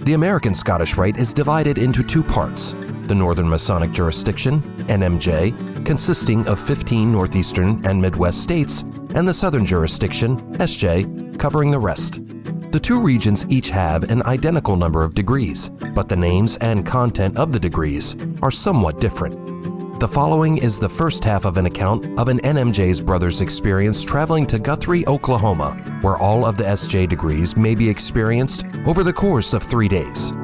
The American Scottish Rite is divided into two parts: the Northern Masonic Jurisdiction, NMJ, consisting of 15 Northeastern and Midwest states, and the Southern Jurisdiction, SJ, covering the rest. The two regions each have an identical number of degrees, but the names and content of the degrees are somewhat different. The following is the first half of an account of an NMJ's brother's experience traveling to Guthrie, Oklahoma, where all of the SJ degrees may be experienced over the course of 3 days.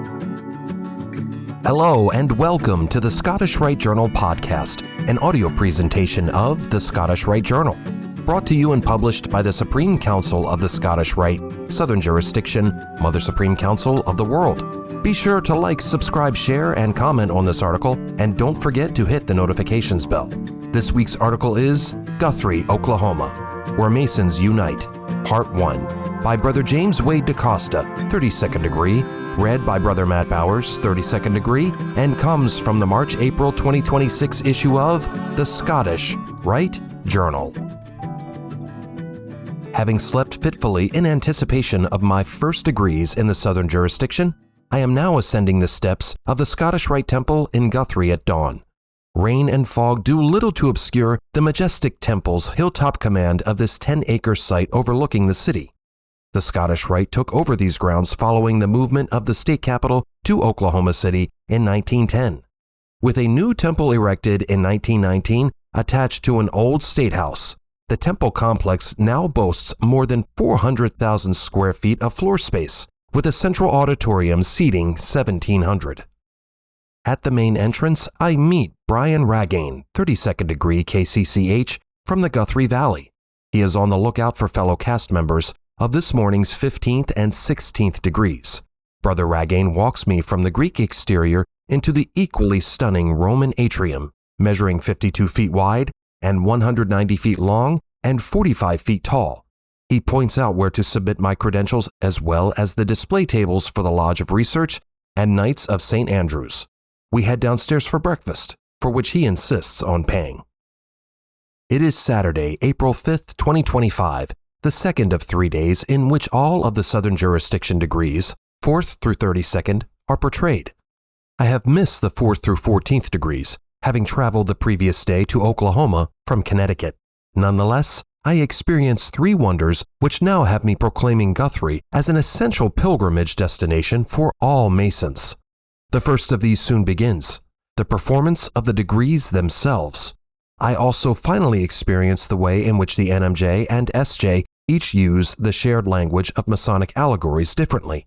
Hello and welcome to the Scottish Rite Journal podcast, an audio presentation of the Scottish Rite Journal, brought to you and published by the Supreme Council of the Scottish Rite, Southern Jurisdiction, Mother Supreme Council of the world. Be sure to like, subscribe, share, and comment on this article, and don't forget to hit the notifications bell. This week's article is Guthrie, Oklahoma, Where Masons Unite, Part 1, by Brother James Wade DaCosta, 32nd degree, read by Brother Matt Bowers, 32nd degree, and comes from the March-April 2026 issue of the Scottish Rite Journal. Having slept fitfully in anticipation of my first degrees in the Southern Jurisdiction, I am now ascending the steps of the Scottish Rite Temple in Guthrie at dawn. Rain and fog do little to obscure the majestic temple's hilltop command of this 10-acre site overlooking the city. The Scottish Rite took over these grounds following the movement of the state capital to Oklahoma City in 1910. With a new temple erected in 1919 attached to an old state house, the temple complex now boasts more than 400,000 square feet of floor space, with a central auditorium seating 1,700. At the main entrance, I meet Brian Ragane, 32nd degree KCCH, from the Guthrie Valley. He is on the lookout for fellow cast members of this morning's 15th and 16th degrees. Brother Ragane walks me from the Greek exterior into the equally stunning Roman atrium, measuring 52 feet wide and 190 feet long and 45 feet tall. He points out where to submit my credentials as well as the display tables for the Lodge of Research and Knights of St. Andrews. We head downstairs for breakfast, for which he insists on paying. It is Saturday, April 5th, 2025, the second of 3 days in which all of the Southern Jurisdiction degrees, 4th through 32nd, are portrayed. I have missed the 4th through 14th degrees, having traveled the previous day to Oklahoma from Connecticut. Nonetheless, I experienced 3 wonders which now have me proclaiming Guthrie as an essential pilgrimage destination for all Masons. The first of these soon begins, the performance of the degrees themselves. I also finally experienced the way in which the NMJ and SJ each use the shared language of Masonic allegories differently.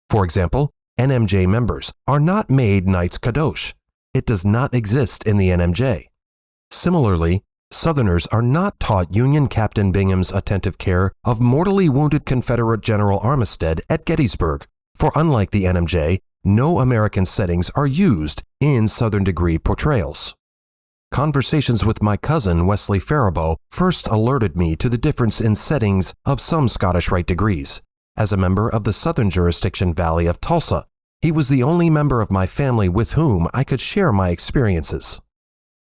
For example, NMJ members are not made Knights Kadosh. It does not exist in the NMJ. Similarly, Southerners are not taught Union Captain Bingham's attentive care of mortally wounded Confederate General Armistead at Gettysburg, for unlike the NMJ, no American settings are used in Southern degree portrayals. Conversations with my cousin Wesley Faribault first alerted me to the difference in settings of some Scottish Rite degrees. As a member of the Southern Jurisdiction Valley of Tulsa, he was the only member of my family with whom I could share my experiences.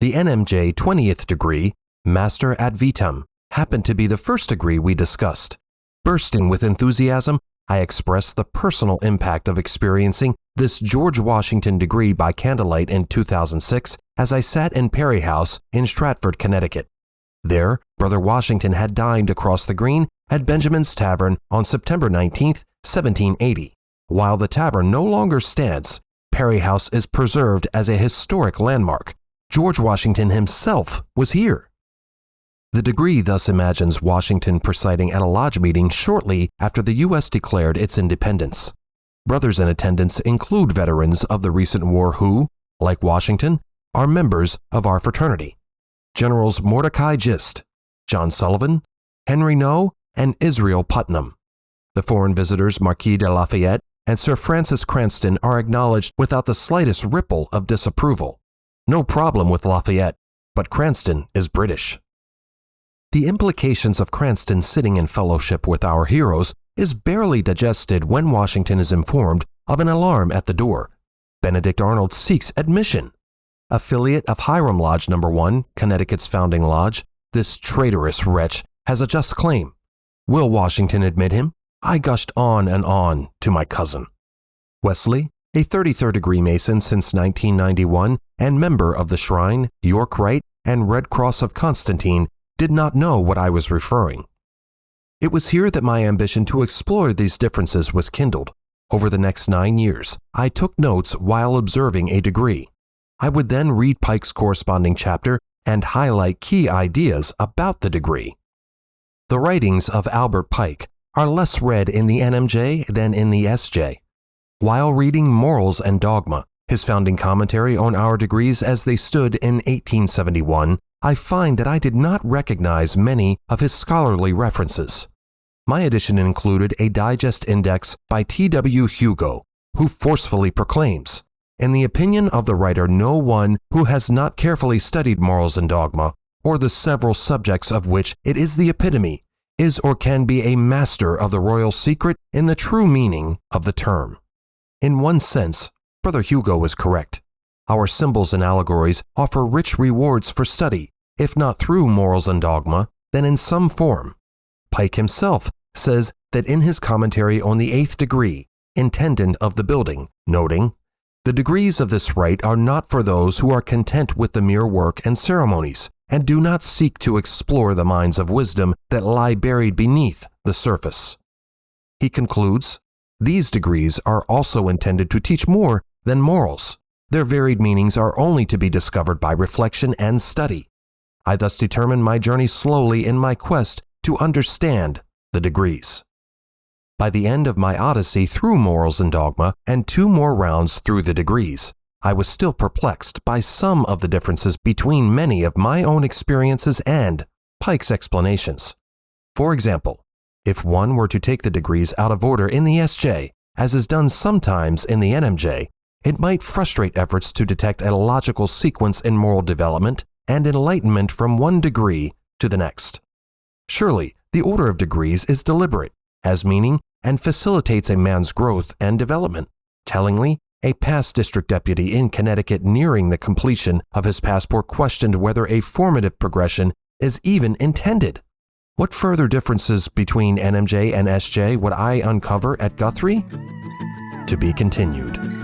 The NMJ 20th degree, Master ad Vitam, happened to be the first degree we discussed. Bursting with enthusiasm, I expressed the personal impact of experiencing this George Washington degree by candlelight in 2006 as I sat in Perry House in Stratford, Connecticut. There, Brother Washington had dined across the green at Benjamin's Tavern on September 19, 1780. While the tavern no longer stands, Perry House is preserved as a historic landmark. George Washington himself was here. The degree thus imagines Washington presiding at a lodge meeting shortly after the U.S. declared its independence. Brothers in attendance include veterans of the recent war who, like Washington, are members of our fraternity. Generals Mordecai Gist, John Sullivan, Henry Noe, and Israel Putnam. The foreign visitors Marquis de Lafayette and Sir Francis Cranston are acknowledged without the slightest ripple of disapproval. No problem with Lafayette, but Cranston is British. The implications of Cranston sitting in fellowship with our heroes is barely digested when Washington is informed of an alarm at the door. Benedict Arnold seeks admission. Affiliate of Hiram Lodge No. 1, Connecticut's founding lodge, this traitorous wretch has a just claim. Will Washington admit him? I gushed on and on to my cousin. Wesley, a 33rd degree Mason since 1991 and member of the Shrine, York Rite, and Red Cross of Constantine, did not know what I was referring. It was here that my ambition to explore these differences was kindled. Over the next 9 years, I took notes while observing a degree. I would then read Pike's corresponding chapter and highlight key ideas about the degree. The writings of Albert Pike are less read in the NMJ than in the SJ. While reading Morals and Dogma, his founding commentary on our degrees as they stood in 1871, I find that I did not recognize many of his scholarly references. My edition included a digest index by T.W. Hugo, who forcefully proclaims, "In the opinion of the writer, no one who has not carefully studied Morals and Dogma, or the several subjects of which it is the epitome, is or can be a master of the royal secret in the true meaning of the term." In one sense, Brother Hugo was correct. Our symbols and allegories offer rich rewards for study, if not through Morals and Dogma, then in some form. Pike himself says that in his commentary on the 8th degree, intendant of the building, noting, "The degrees of this rite are not for those who are content with the mere work and ceremonies, and do not seek to explore the mines of wisdom that lie buried beneath the surface." He concludes, "These degrees are also intended to teach more than morals. Their varied meanings are only to be discovered by reflection and study. I thus determined my journey slowly in my quest to understand the degrees." By the end of my odyssey through Morals and Dogma and 2 more rounds through the degrees, I was still perplexed by some of the differences between many of my own experiences and Pike's explanations. For example, if one were to take the degrees out of order in the SJ, as is done sometimes in the NMJ, it might frustrate efforts to detect a logical sequence in moral development and enlightenment from one degree to the next. Surely, the order of degrees is deliberate, has meaning, and facilitates a man's growth and development. Tellingly, a past district deputy in Connecticut nearing the completion of his passport questioned whether a formative progression is even intended. What further differences between NMJ and SJ would I uncover at Guthrie? To be continued.